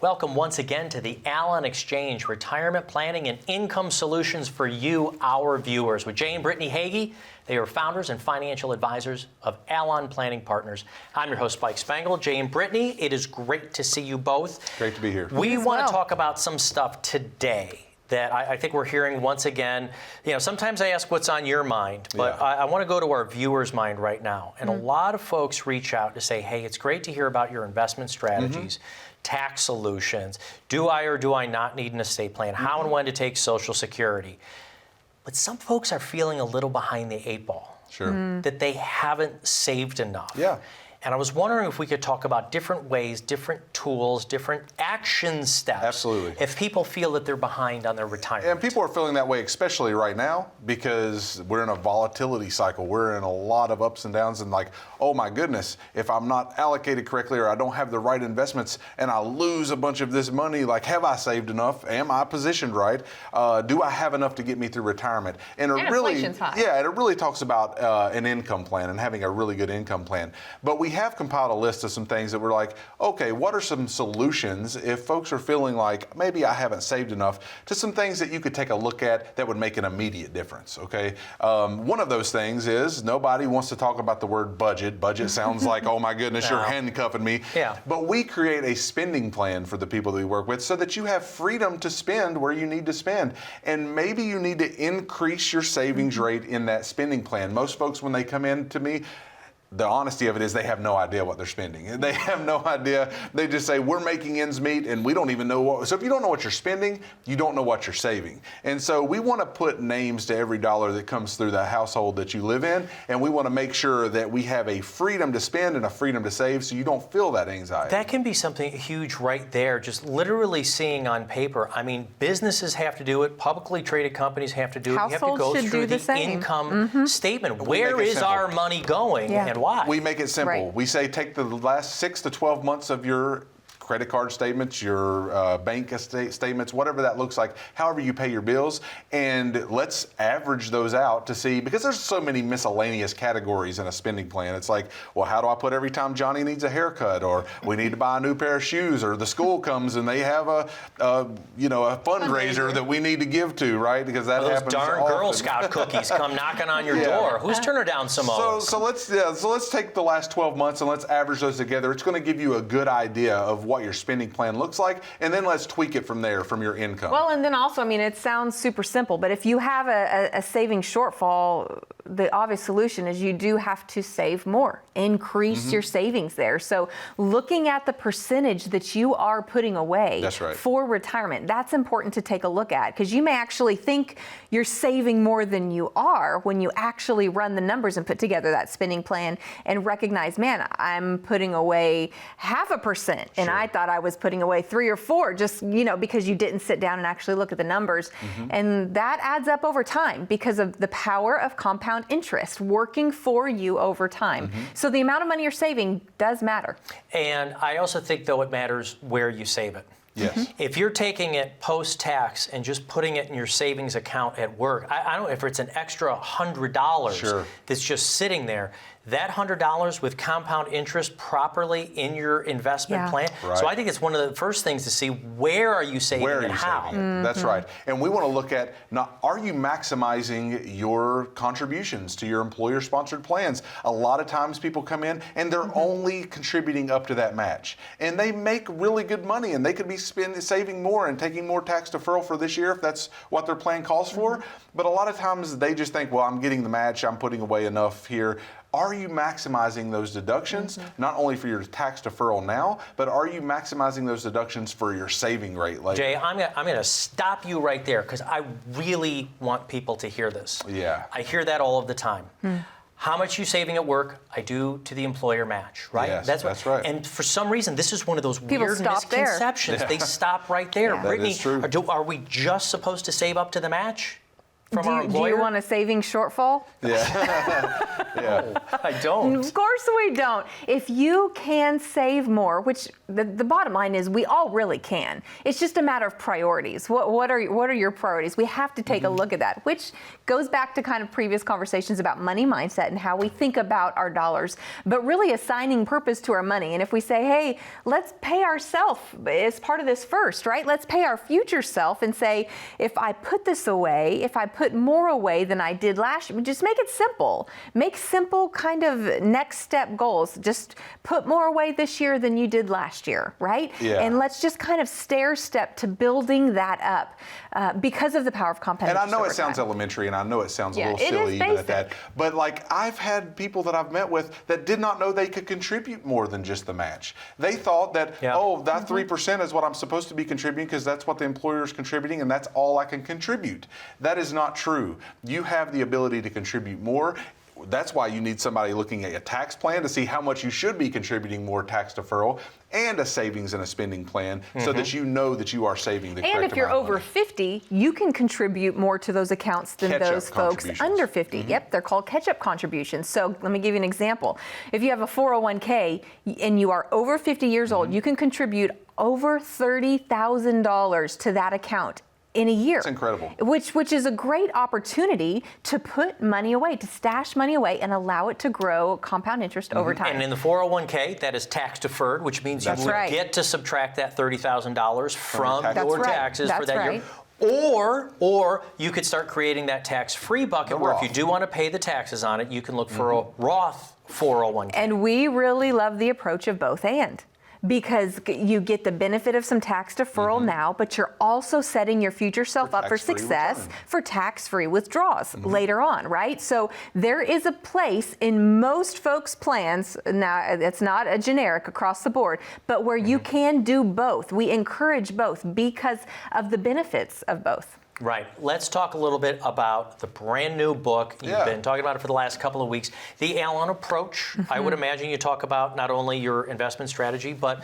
Welcome once again to the Allon Exchange, retirement planning and income solutions for you, our viewers. With Jay and Brittany Hagee, they are founders and financial advisors of Allon Planning Partners. I'm your host, Spike Spangle. Jay and Brittany, it is great to see you both. Great to be here. We want to talk about some stuff today that I think we're hearing once again. You know, sometimes I ask what's on your mind, but yeah. I want to go to our viewers' mind right now. And a lot of folks reach out to say, hey, it's great to hear about your investment strategies, tax solutions. Do I or do I not need an estate plan? How and when to take Social Security? But some folks are feeling a little behind the eight ball. Sure. That they haven't saved enough. Yeah. And I was wondering if we could talk about different ways, different tools, different action steps. Absolutely. If people feel that they're behind on their retirement. And people are feeling that way, especially right now, because we're in a volatility cycle. We're in a lot of ups and downs, and like, oh my goodness, if I'm not allocated correctly or I don't have the right investments and I lose a bunch of this money, like, have I saved enough? Am I positioned right? Do I have enough to get me through retirement? And inflation's high. Yeah, and it really talks about an income plan and having a really good income plan. But we have compiled a list of some things that we're like, okay, what are some solutions if folks are feeling like maybe I haven't saved enough, to some things that you could take a look at that would make an immediate difference, okay? One of those things is nobody wants to talk about the word budget. Budget sounds like, oh my goodness, you're handcuffing me. Yeah. But we create a spending plan for the people that we work with so that you have freedom to spend where you need to spend. And maybe you need to increase your savings rate in that spending plan. Most folks, when they come in to me, the honesty of it is they have no idea what they're spending. They have no idea. They just say, we're making ends meet and we don't even know what. So if you don't know what you're spending, you don't know what you're saving. And so we want to put names to every dollar that comes through the household that you live in. And we want to make sure that we have a freedom to spend and a freedom to save so you don't feel that anxiety. That can be something huge right there, just literally seeing on paper. I mean, businesses have to do it. Publicly traded companies have to do it. Households you have to go should through do the income statement. Where is our money going and why? We make it simple. Right. We say take the last 6 to 12 months of your credit card statements, your bank statements, whatever that looks like, however you pay your bills, and let's average those out to see, because there's so many miscellaneous categories in a spending plan. It's like, well, how do I put every time Johnny needs a haircut, or we need to buy a new pair of shoes, or the school comes and they have a fundraiser that we need to give to, right? Because that happens those darn often. Girl Scout cookies come knocking on your door. Who's turning down some O's? So let's take the last 12 months and let's average those together. It's going to give you a good idea of what your spending plan looks like, and then let's tweak it from there, from your income. Well, and then also, I mean, it sounds super simple, but if you have a saving shortfall, the obvious solution is you do have to save more, increase your savings there. So looking at the percentage that you are putting away for retirement, that's important to take a look at, because you may actually think you're saving more than you are when you actually run the numbers and put together that spending plan and recognize, man, I'm putting away 0.5%, and I thought I was putting away 3 or 4, just, because you didn't sit down and actually look at the numbers. And that adds up over time because of the power of compound interest working for you over time. So the amount of money you're saving does matter. And I also think, though, it matters where you save it. Yes. If you're taking it post-tax and just putting it in your savings account at work, I don't know if it's an extra $100 that's just sitting there. That $100 with compound interest properly in your investment plan. Right. So I think it's one of the first things to see, where are you saving it and how? That's right. And we want to look at, now, are you maximizing your contributions to your employer-sponsored plans? A lot of times people come in and they're only contributing up to that match. And they make really good money, and they could be saving more and taking more tax deferral for this year if that's what their plan calls for. But a lot of times they just think, well, I'm getting the match, I'm putting away enough here. Are you maximizing those deductions, not only for your tax deferral now, but are you maximizing those deductions for your saving rate later? Jay, I'm gonna stop you right there, because I really want people to hear this. Yeah. I hear that all of the time. How much you saving at work? I do to the employer match, right? Yes, that's right. And for some reason, this is one of those People weird stop there. misconceptions. They stop right there. Yeah. Brittany, that is true. are we just supposed to save up to the match? from our Do employer? you want a savings shortfall? Yeah. I don't. Of course we don't. If you can save more, which the bottom line is we all really can. It's just a matter of priorities. What are your priorities? We have to take a look at that, which goes back to kind of previous conversations about money mindset and how we think about our dollars, but really assigning purpose to our money. And if we say, hey, let's pay ourselves as part of this first, right? Let's pay our future self and say, if I put this away, if I put more away than I did last year, just make it simple. Make simple kind of next step goals. Just put more away this year than you did last year, right? Yeah. And let's just kind of stair step to building that up because of the power of compound And I interest know it over sounds time. elementary, and I know it sounds Yeah, a little it silly is even at basic. that. But like I've had people that I've met with that did not know they could contribute more than just the match. They thought that, that 3% is what I'm supposed to be contributing because that's what the employer is contributing and that's all I can contribute. That is not true. You have the ability to contribute more. That's why you need somebody looking at a tax plan to see how much you should be contributing more tax deferral, and a savings and a spending plan so that you know that you are saving the correct amount. And if you're over 50, you can contribute more to those accounts than Catch-up those folks contributions. under 50. Yep, they're called catch-up contributions. So let me give you an example. If you have a 401k and you are over 50 years old, you can contribute over $30,000 to that account in a year. That's incredible. Which is a great opportunity to put money away, to stash money away and allow it to grow compound interest over time. And in the 401k, that is tax deferred, which means That's you would right. get to subtract that $30,000 from That's your right. taxes for That's that right. year. Or you could start creating that tax-free bucket where if you Roth. do want to pay the taxes on it, you can look for a Roth 401k. And we really love the approach of both and. Because you get the benefit of some tax deferral now, but you're also setting your future self up for tax-free success return. for tax-free withdrawals later on, right? So there is a place in most folks' plans, now it's not a generic across the board, but where you can do both. We encourage both because of the benefits of both. Right. Let's talk a little bit about the brand new book. You've been talking about it for the last couple of weeks. The Allon approach. I would imagine you talk about not only your investment strategy, but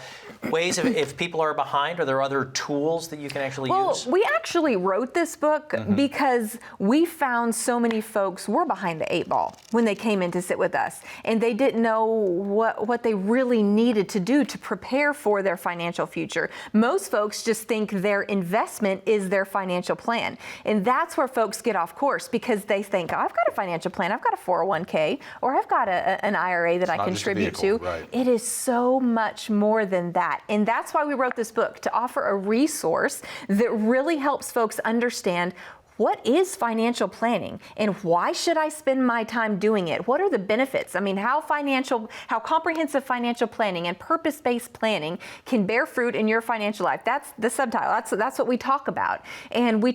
ways if people are behind, are there other tools that you can actually use? Well, we actually wrote this book because we found so many folks were behind the 8 ball when they came in to sit with us. And they didn't know what they really needed to do to prepare for their financial future. Most folks just think their investment is their financial plan. And that's where folks get off course because they think, oh, I've got a financial plan, I've got a 401k, or I've got an IRA that I not just a contribute vehicle, to. right. It is so much more than that. And that's why we wrote this book, to offer a resource that really helps folks understand what is financial planning and why should I spend my time doing it? What are the benefits? I mean, how comprehensive financial planning and purpose-based planning can bear fruit in your financial life. That's the subtitle. That's what we talk about. And we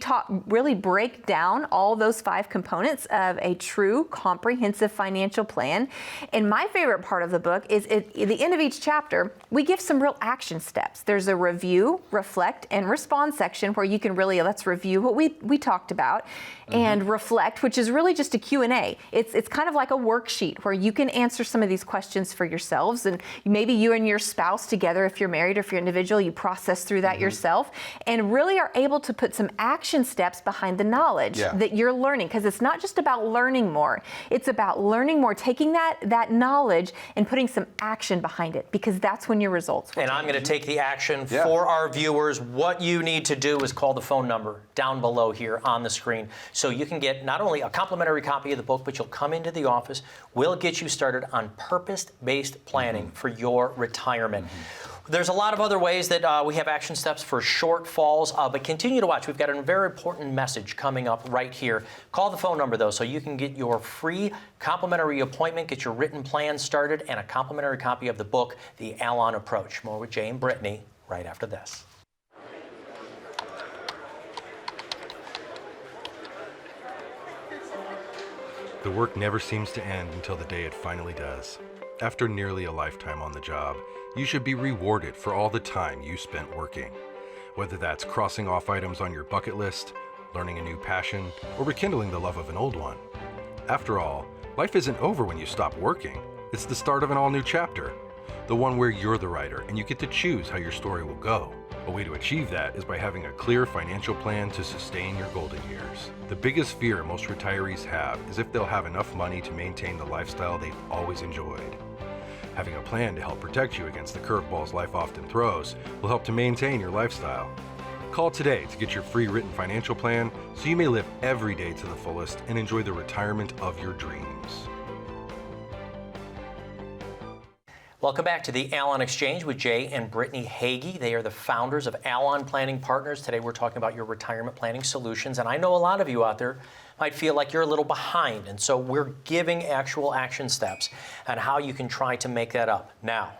really break down all those 5 components of a true comprehensive financial plan. And my favorite part of the book is at the end of each chapter, we give some real action steps. There's a review, reflect, and respond section where you can really, let's review what we talked about and reflect, which is really just a Q&A. It's kind of like a worksheet where you can answer some of these questions for yourselves, and maybe you and your spouse together, if you're married or if you're individual, you process through that yourself and really are able to put some action steps behind the knowledge that you're learning, because it's not just about learning more, it's about learning more, taking that knowledge and putting some action behind it, because that's when your results will And I'm going to take the action for our viewers. What you need to do is call the phone number down below here on the screen. So you can get not only a complimentary copy of the book, but you'll come into the office. We'll get you started on purpose-based planning for your retirement. There's a lot of other ways that we have action steps for shortfalls, but continue to watch. We've got a very important message coming up right here. Call the phone number, though, so you can get your free complimentary appointment, get your written plan started, and a complimentary copy of the book, The Allon Approach. More with Jay and Brittany right after this. The work never seems to end until the day it finally does. After nearly a lifetime on the job, you should be rewarded for all the time you spent working. Whether that's crossing off items on your bucket list, learning a new passion, or rekindling the love of an old one. After all, life isn't over when you stop working. It's the start of an all-new chapter. The one where you're the writer and you get to choose how your story will go. A way to achieve that is by having a clear financial plan to sustain your golden years. The biggest fear most retirees have is if they'll have enough money to maintain the lifestyle they've always enjoyed. Having a plan to help protect you against the curveballs life often throws will help to maintain your lifestyle. Call today to get your free written financial plan so you may live every day to the fullest and enjoy the retirement of your dreams. Welcome back to the Allon Exchange with Jay and Brittany Hagee. They are the founders of Allon Planning Partners. Today we're talking about your retirement planning solutions. And I know a lot of you out there might feel like you're a little behind. And so we're giving actual action steps on how you can try to make that up. Now,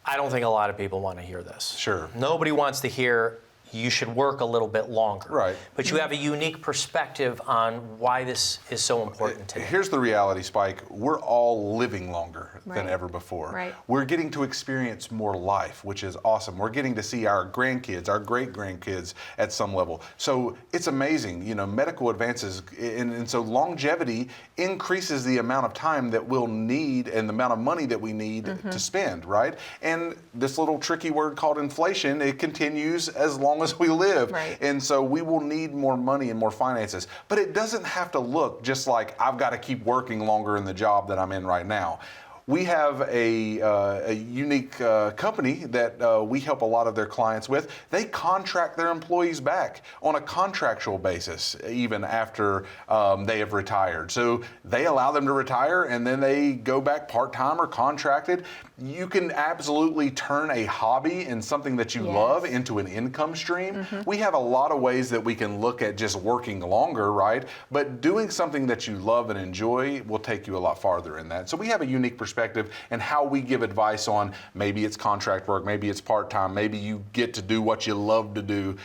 I don't think a lot of people want to hear this. Sure. Nobody wants to hear you should work a little bit longer. Right. But you have a unique perspective on why this is so important today. Here's the reality, Spike. We're all living longer than Right. ever before. Right. We're getting to experience more life, which is awesome. We're getting to see our grandkids, our great-grandkids at some level. So it's amazing, medical advances. And so longevity increases the amount of time that we'll need and the amount of money that we need to spend, right? And this little tricky word called inflation, it continues as long as we live. Right. And so we will need more money and more finances. But it doesn't have to look just like I've got to keep working longer in the job that I'm in right now. We have a unique company that we help a lot of their clients with. They contract their employees back on a contractual basis, even after they have retired. So they allow them to retire and then they go back part-time or contracted. You can absolutely turn a hobby and something that you love into an income stream. We have a lot of ways that we can look at just working longer, right? But doing something that you love and enjoy will take you a lot farther in that. So we have a unique perspective and how we give advice on maybe it's contract work, maybe it's part-time, maybe you get to do what you love to do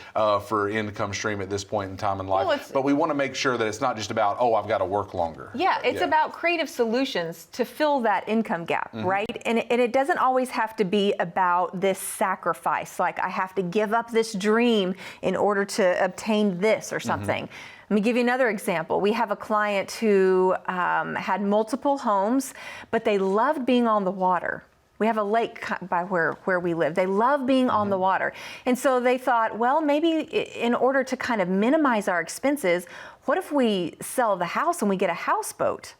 for income stream at this point in time in life. Well, but we want to make sure that it's not just about, I've got to work longer. Yeah, it's about creative solutions to fill that income gap, right? And it doesn't always have to be about this sacrifice, like I have to give up this dream in order to obtain this or something. Let me give you another example. We have a client who had multiple homes, but they loved being on the water. We have a lake by where we live. They love being on the water. And so they thought, well, maybe in order to kind of minimize our expenses, what if we sell the house and we get a houseboat?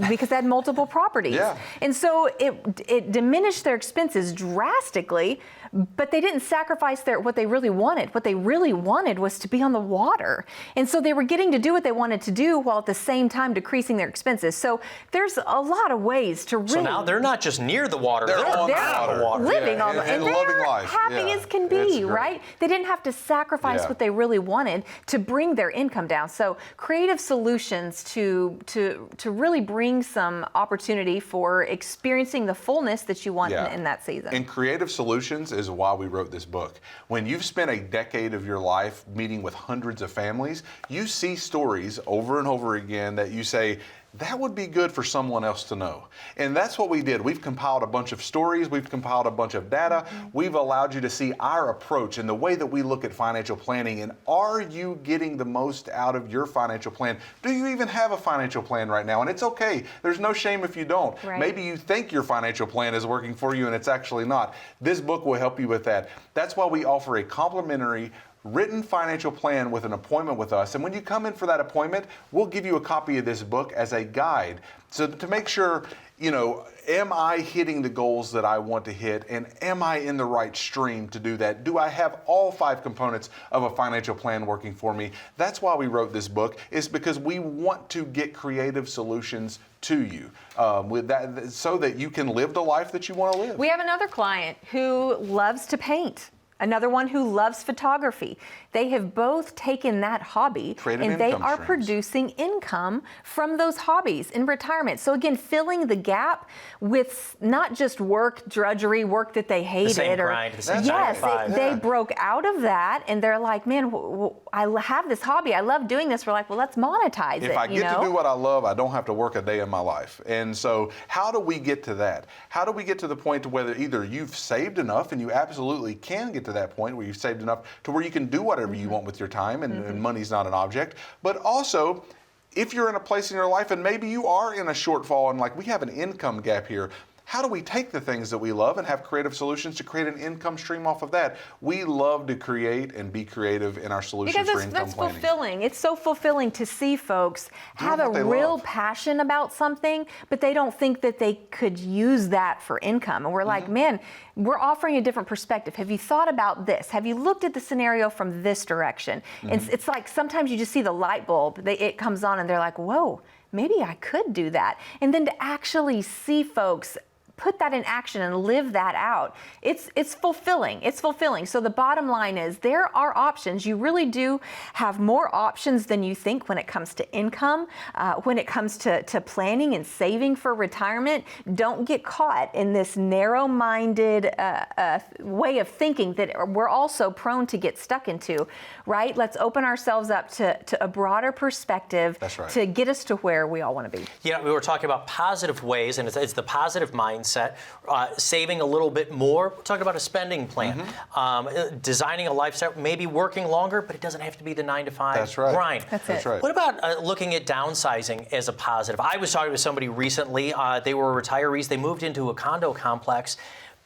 Because they had multiple properties. Yeah. And so it diminished their expenses drastically, but they didn't sacrifice what they really wanted. What they really wanted was to be on the water. And so they were getting to do what they wanted to do while at the same time decreasing their expenses. So there's a lot of ways to really... So now they're not just near the water, they're on the water. Living on the and loving they're life. happy as can It's be, great. right? They didn't have to sacrifice what they really wanted to bring their income down. So creative solutions to really bring some opportunity for experiencing the fullness that you want in that season. And creative solutions is why we wrote this book. When you've spent a decade of your life meeting with hundreds of families, you see stories over and over again that you say, that would be good for someone else to know. And that's what we did. We've compiled a bunch of stories. We've compiled a bunch of data. We've allowed you to see our approach and the way that we look at financial planning. And are you getting the most out of your financial plan? Do you even have a financial plan right now? And it's okay. There's no shame if you don't. Right. Maybe you think your financial plan is working for you and it's actually not. This book will help you with that. That's why we offer a complimentary written financial plan with an appointment with us. And when you come in for that appointment, we'll give you a copy of this book as a guide. So to make sure, am I hitting the goals that I want to hit? And am I in the right stream to do that? Do I have all 5 components of a financial plan working for me? That's why we wrote this book, is because we want to get creative solutions to you with that, so that you can live the life that you want to live. We have another client who loves to paint. Another one who loves photography. They have both taken that hobby and they are producing income from those hobbies in retirement. So again, filling the gap with not just work, drudgery, work that they hated. The same grind, the same yes, 9 to 5. they broke out of that and they're like, man, I have this hobby. I love doing this. We're like, well, let's monetize it. If I get to do what I love, I don't have to work a day in my life. And so how do we get to that? How do we get to the point to whether either you've saved enough, and you absolutely can get to that point where you've saved enough to where you can do whatever you want with your time, and money's not an object, but also if you're in a place in your life and maybe you are in a shortfall and like we have an income gap here, how do we take the things that we love and have creative solutions to create an income stream off of that? We love to create and be creative in our solutions Because for income that's planning. fulfilling. It's so fulfilling to see folks have a what they real love. passion about something, but they don't think that they could use that for income. And we're like, man, we're offering a different perspective. Have you thought about this? Have you looked at the scenario from this direction? And it's like sometimes you just see the light bulb, it comes on and they're like, whoa, maybe I could do that. And then to actually see folks put that in action and live that out, it's fulfilling. It's fulfilling. So the bottom line is there are options. You really do have more options than you think when it comes to income, when it comes to planning and saving for retirement. Don't get caught in this narrow-minded way of thinking that we're also prone to get stuck into, right? Let's open ourselves up to a broader perspective. That's right. To get us to where we all want to be. Yeah, we were talking about positive ways, and it's the positive mindset, saving a little bit more. We're talking about a spending plan, designing a lifestyle, maybe working longer, but it doesn't have to be the 9-to-5 That's right. grind. That's right. What about looking at downsizing as a positive? I was talking to somebody recently. They were retirees. They moved into a condo complex.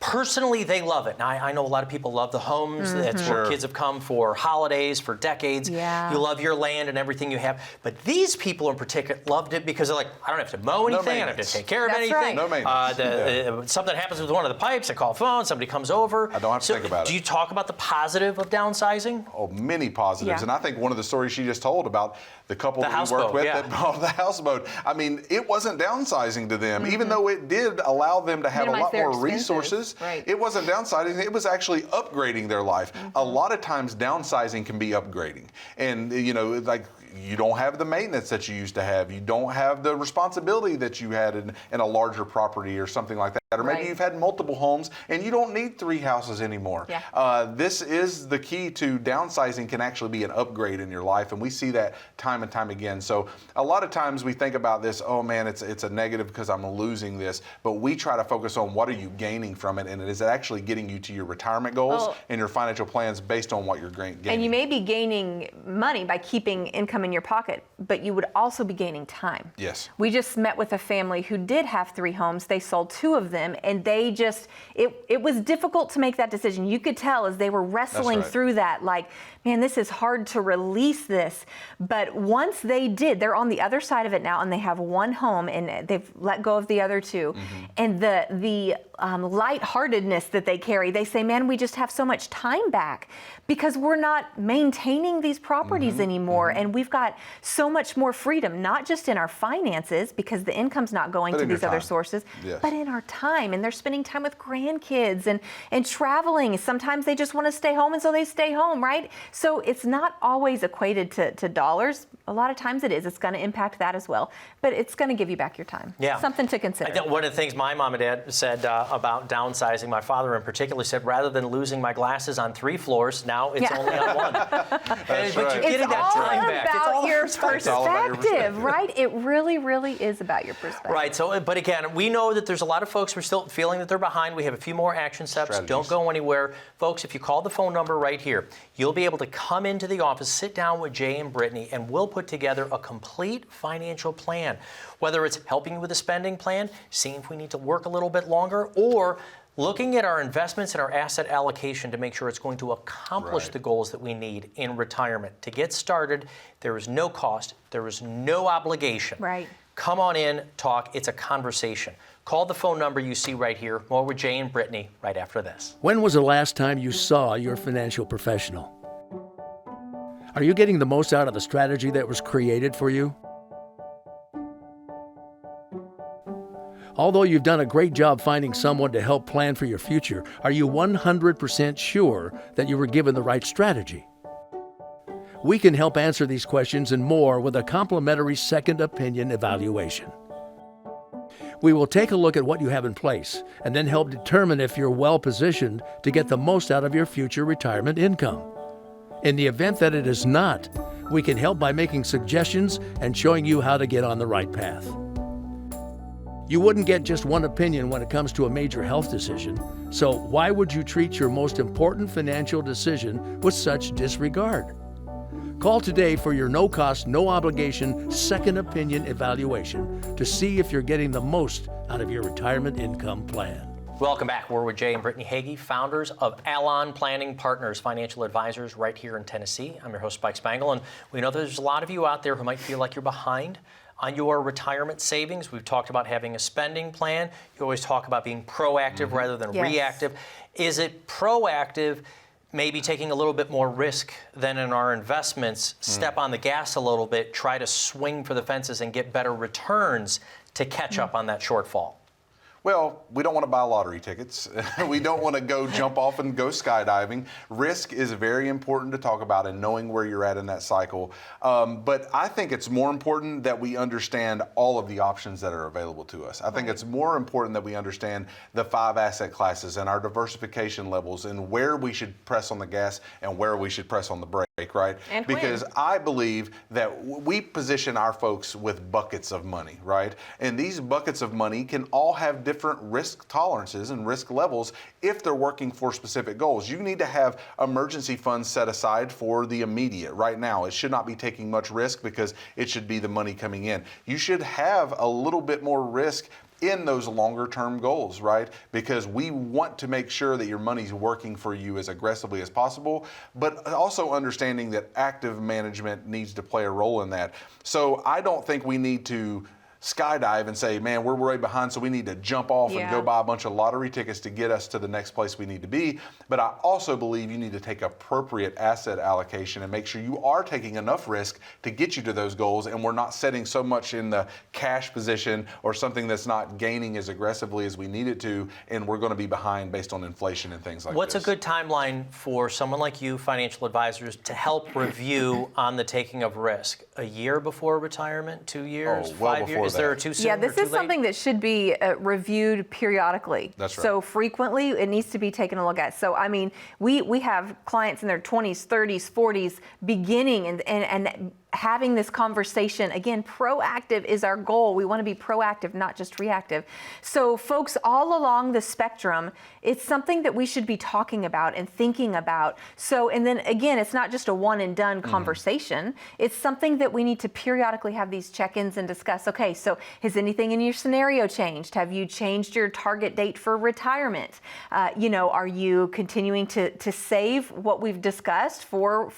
Personally, they love it. Now, I know a lot of people love the homes. That's where kids have come for holidays, for decades. Yeah. You love your land and everything you have. But these people in particular loved it because they're like, I don't have to mow anything. I don't have to take care of That's anything. right. No maintenance. Something happens with one of the pipes. I call phone. Somebody comes over. I don't have to think about it. Do you talk about the positive of downsizing? Oh, many positives. Yeah. And I think one of the stories she just told about the couple that we worked houseboat, with yeah. that bought the houseboat, I mean, it wasn't downsizing to them, even though it did allow them to have Minimize a lot their more expenses. resources. Right. It wasn't downsizing, it was actually upgrading their life. A lot of times downsizing can be upgrading. And, you know, like, you don't have the maintenance that you used to have. You don't have the responsibility that you had in a larger property or something like that. Or maybe Right. you've had multiple homes and you don't need 3 houses anymore. Yeah. This is the key to downsizing, can actually be an upgrade in your life. And we see that time and time again. So a lot of times we think about this, oh man, it's a negative because I'm losing this. But we try to focus on what are you gaining from it, and is it actually getting you to your retirement goals and your financial plans based on what you're gaining. And you may be gaining money by keeping income in your pocket, but you would also be gaining time. Yes. We just met with a family who did have 3 homes. They sold 2 of them, and they just, it was difficult to make that decision. You could tell as they were wrestling right. through that, like, man, this is hard to release this. But once they did, they're on the other side of it now, and they have 1 home, and they've let go of the other 2. And the lightheartedness that they carry, they say, man, we just have so much time back because we're not maintaining these properties anymore. And we've got so much more freedom, not just in our finances because the income's not going But to in your these other time. sources, Yes. but in our time. And they're spending time with grandkids and traveling. Sometimes they just want to stay home, and so they stay home, right? So it's not always equated to dollars. A lot of times it is. It's going to impact that as well. But it's going to give you back your time. Yeah. Something to consider. I think one of the things my mom and dad said about downsizing, my father in particular said, rather than losing my glasses on 3 floors, now it's only on 1. But right. you're getting It's that all time back. It's about all your It's all about your perspective, right? It really, really is about your perspective. Right. So, but again, we know that there's a lot of folks who are still feeling that they're behind. We have a few more action steps. Strategies. Don't go anywhere. Folks, if you call the phone number right here, you'll be able to come into the office, sit down with Jay and Brittany, and we'll put together a complete financial plan. Whether it's helping you with a spending plan, seeing if we need to work a little bit longer, or looking at our investments and our asset allocation to make sure it's going to accomplish Right. the goals that we need in retirement. To get started, there is no cost, there is no obligation. Right. Come on in, talk. It's a conversation. Call the phone number you see right here. More with Jay and Brittany right after this. When was the last time you saw your financial professional? Are you getting the most out of the strategy that was created for you? Although you've done a great job finding someone to help plan for your future, are you 100% sure that you were given the right strategy? We can help answer these questions and more with a complimentary second opinion evaluation. We will take a look at what you have in place and then help determine if you're well positioned to get the most out of your future retirement income. In the event that it is not, we can help by making suggestions and showing you how to get on the right path. You wouldn't get just one opinion when it comes to a major health decision, so why would you treat your most important financial decision with such disregard? Call today for your no-cost, no-obligation second opinion evaluation to see if you're getting the most out of your retirement income plan. Welcome back. We're with Jay and Brittany Hagee, founders of Allon Planning Partners, financial advisors right here in Tennessee. I'm your host, Spike Spangle, and we know there's a lot of you out there who might feel like you're behind on your retirement savings. We've talked about having a spending plan. You always talk about being proactive rather than reactive. Is it proactive, maybe taking a little bit more risk than in our investments, step on the gas a little bit, try to swing for the fences and get better returns to catch up on that shortfall? Well, we don't want to buy lottery tickets. We don't want to go jump off and go skydiving. Risk is very important to talk about and knowing where you're at in that cycle. But I think it's more important that we understand all of the options that are available to us. I think it's more important that we understand the 5 asset classes and our diversification levels and where we should press on the gas and where we should press on the brake, right? And because I believe that we position our folks with buckets of money, right? And these buckets of money can all have different risk tolerances and risk levels if they're working for specific goals. You need to have emergency funds set aside for the immediate right now. It should not be taking much risk because it should be the money coming in. You should have a little bit more risk in those longer term goals, right? Because we want to make sure that your money's working for you as aggressively as possible, but also understanding that active management needs to play a role in that. So I don't think we need to skydive and say, man, we're way behind, so we need to jump off and go buy a bunch of lottery tickets to get us to the next place we need to be. But I also believe you need to take appropriate asset allocation and make sure you are taking enough risk to get you to those goals, and we're not setting so much in the cash position or something that's not gaining as aggressively as we need it to, and we're going to be behind based on inflation and things like What's this. a good timeline for someone like you, financial advisors, to help review on the taking of risk? A year before retirement, 2 years, well 5 years? before Is there that. too soon? Yeah, or this too is late? something that should be reviewed periodically. That's right. So frequently, it needs to be taken a look at. So, I mean, we have clients in their 20s, 30s, 40s beginning and having this conversation. Again, proactive is our goal. We want to be proactive, not just reactive. So folks all along the spectrum, it's something that we should be talking about and thinking about. So, and then again, it's not just a one and done conversation. It's something that we need to periodically have these check-ins and discuss. Okay, so has anything in your scenario changed? Have you changed your target date for retirement? Are you continuing to save what we've discussed for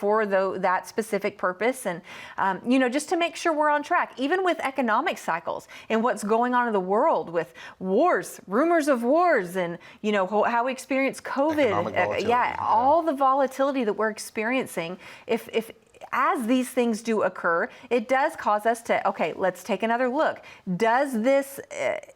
that specific purpose? And just to make sure we're on track, even with economic cycles and what's going on in the world with wars, rumors of wars, and how we experience COVID. All the volatility that we're experiencing. If as these things do occur, it does cause us to, okay, let's take another look. Does this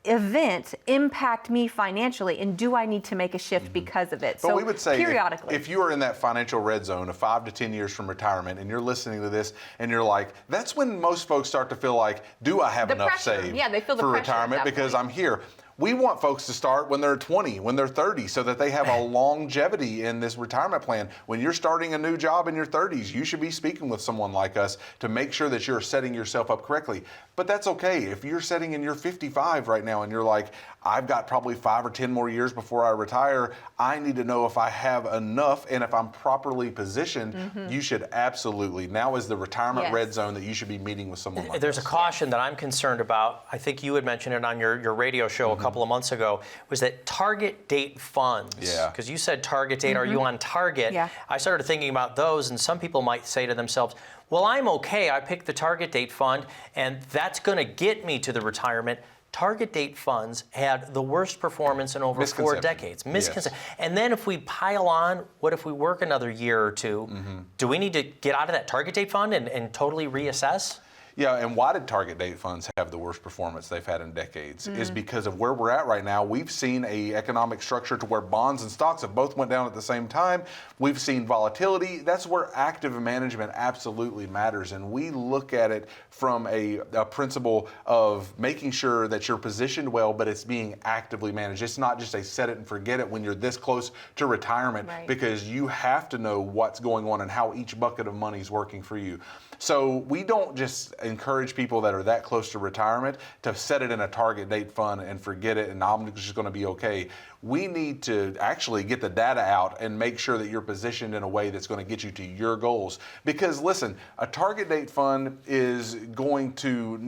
event impact me financially, and do I need to make a shift because of it? But So we would say periodically. if you are in that financial red zone of 5 to 10 years from retirement and you're listening to this and you're like, that's when most folks start to feel like, do I have The enough pressure. saved Yeah, they feel the for pressure at retirement that because point. I'm here? We want folks to start when they're 20, when they're 30, so that they have a longevity in this retirement plan. When you're starting a new job in your 30s, you should be speaking with someone like us to make sure that you're setting yourself up correctly. But that's okay. If you're setting in your 55 right now and you're like, I've got probably 5 or 10 more years before I retire, I need to know if I have enough and if I'm properly positioned. You should absolutely, now is the retirement red zone that you should be meeting with someone like There's us. a caution that I'm concerned about. I think you had mentioned it on your radio show a couple of months ago, was that target date funds. Yeah. Because you said target date, are you on target? Yeah. I started thinking about those, and some people might say to themselves, well, I'm okay. I picked the target date fund, and that's going to get me to the retirement. Target date funds had the worst performance in over 4 decades. Misconception. And then if we pile on, what if we work another year or two? Do we need to get out of that target date fund and totally reassess? Yeah, and why did target date funds have the worst performance they've had in decades? Is because of where we're at right now. We've seen a economic structure to where bonds and stocks have both went down at the same time. We've seen volatility. That's where active management absolutely matters. And we look at it from a principle of making sure that you're positioned well, but it's being actively managed. It's not just a set it and forget it when you're this close to retirement, because you have to know what's going on and how each bucket of money is working for you. So we don't just encourage people that are that close to retirement to set it in a target date fund and forget it and I'm just going to be okay. We need to actually get the data out and make sure that you're positioned in a way that's going to get you to your goals. Because listen, a target date fund is going to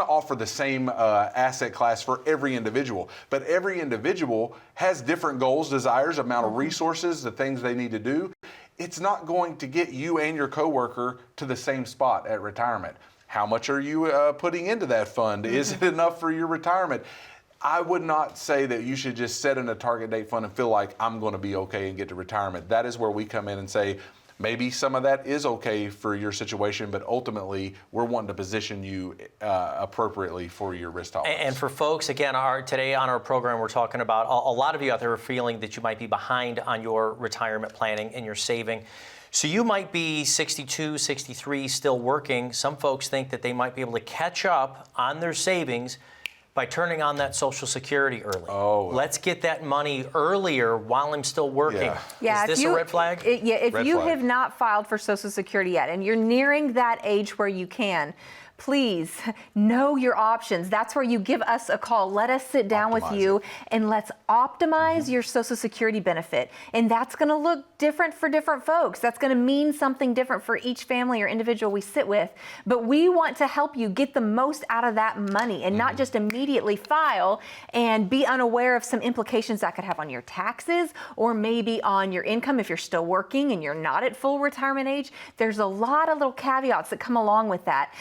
offer the same asset class for every individual, but every individual has different goals, desires, amount of resources, the things they need to do. It's not going to get you and your coworker to the same spot at retirement. How much are you putting into that fund? Is it enough for your retirement? I would not say that you should just set in a target date fund and feel like I'm going to be okay and get to retirement. That is where we come in and say, maybe some of that is okay for your situation, but ultimately we're wanting to position you appropriately for your risk tolerance. And for folks, again, today on our program, we're talking about a lot of you out there are feeling that you might be behind on your retirement planning and your saving. So you might be 62, 63, still working. Some folks think that they might be able to catch up on their savings by turning on that Social Security early. Oh. Let's get that money earlier while I'm still working. Yeah. Is this a red flag? If Red you flag. have not filed for Social Security yet and you're nearing that age where you can, please know your options. That's where you give us a call. Let us sit down with you and let's optimize your Social Security benefit. And that's going to look different for different folks. That's going to mean something different for each family or individual we sit with. But we want to help you get the most out of that money and not just immediately file and be unaware of some implications that could have on your taxes or maybe on your income if you're still working and you're not at full retirement age. There's a lot of little caveats that come along with that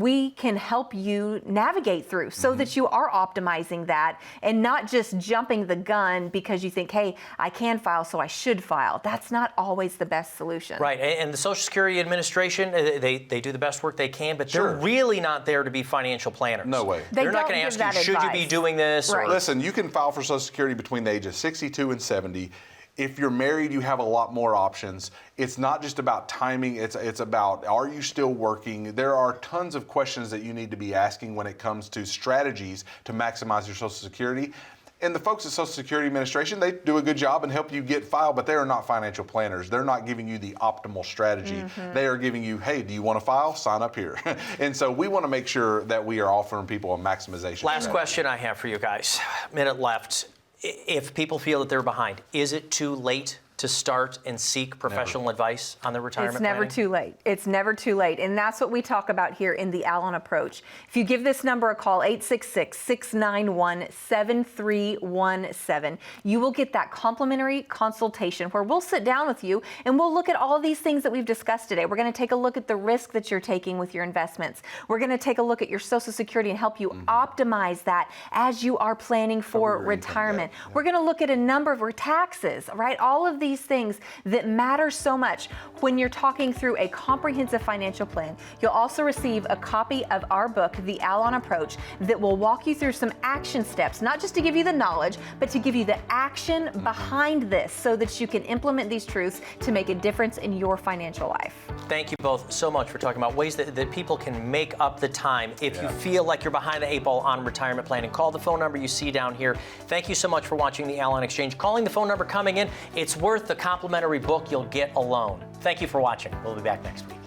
we can help you navigate through so that you are optimizing that and not just jumping the gun because you think, hey, I can file, so I should file. That's not always the best solution. Right, and the Social Security Administration, they do the best work they can, but they're really not there to be financial planners. No way. They're not going to ask you, should you be doing this? Right. Listen, you can file for Social Security between the ages of 62 and 70. If you're married, you have a lot more options. It's not just about timing, it's about, are you still working? There are tons of questions that you need to be asking when it comes to strategies to maximize your Social Security. And the folks at Social Security Administration, they do a good job and help you get filed, but they are not financial planners. They're not giving you the optimal strategy. They are giving you, hey, do you want to file? Sign up here. And so we want to make sure that we are offering people a maximization Last strategy. question I have for you guys. Minute left. If people feel that they're behind, is it too late to start and seek professional advice on their retirement It's never planning? too late. It's never too late. And that's what we talk about here in the Allon approach. If you give this number a call, 866-691-7317, you will get that complimentary consultation where we'll sit down with you and we'll look at all these things that we've discussed today. We're going to take a look at the risk that you're taking with your investments. We're going to take a look at your Social Security and help you optimize that as you are planning for retirement. We're going to look at a number of taxes, right? All of these things that matter so much when you're talking through a comprehensive financial plan. You'll also receive a copy of our book, The Allon Approach, that will walk you through some action steps, not just to give you the knowledge, but to give you the action behind this so that you can implement these truths to make a difference in your financial life. Thank you both so much for talking about ways that people can make up the time if you feel like you're behind the 8 ball on retirement planning. Call the phone number you see down here. Thank you so much for watching the Allon Exchange. Calling the phone number coming in, it's worth the complimentary book you'll get alone. Thank you for watching. We'll be back next week.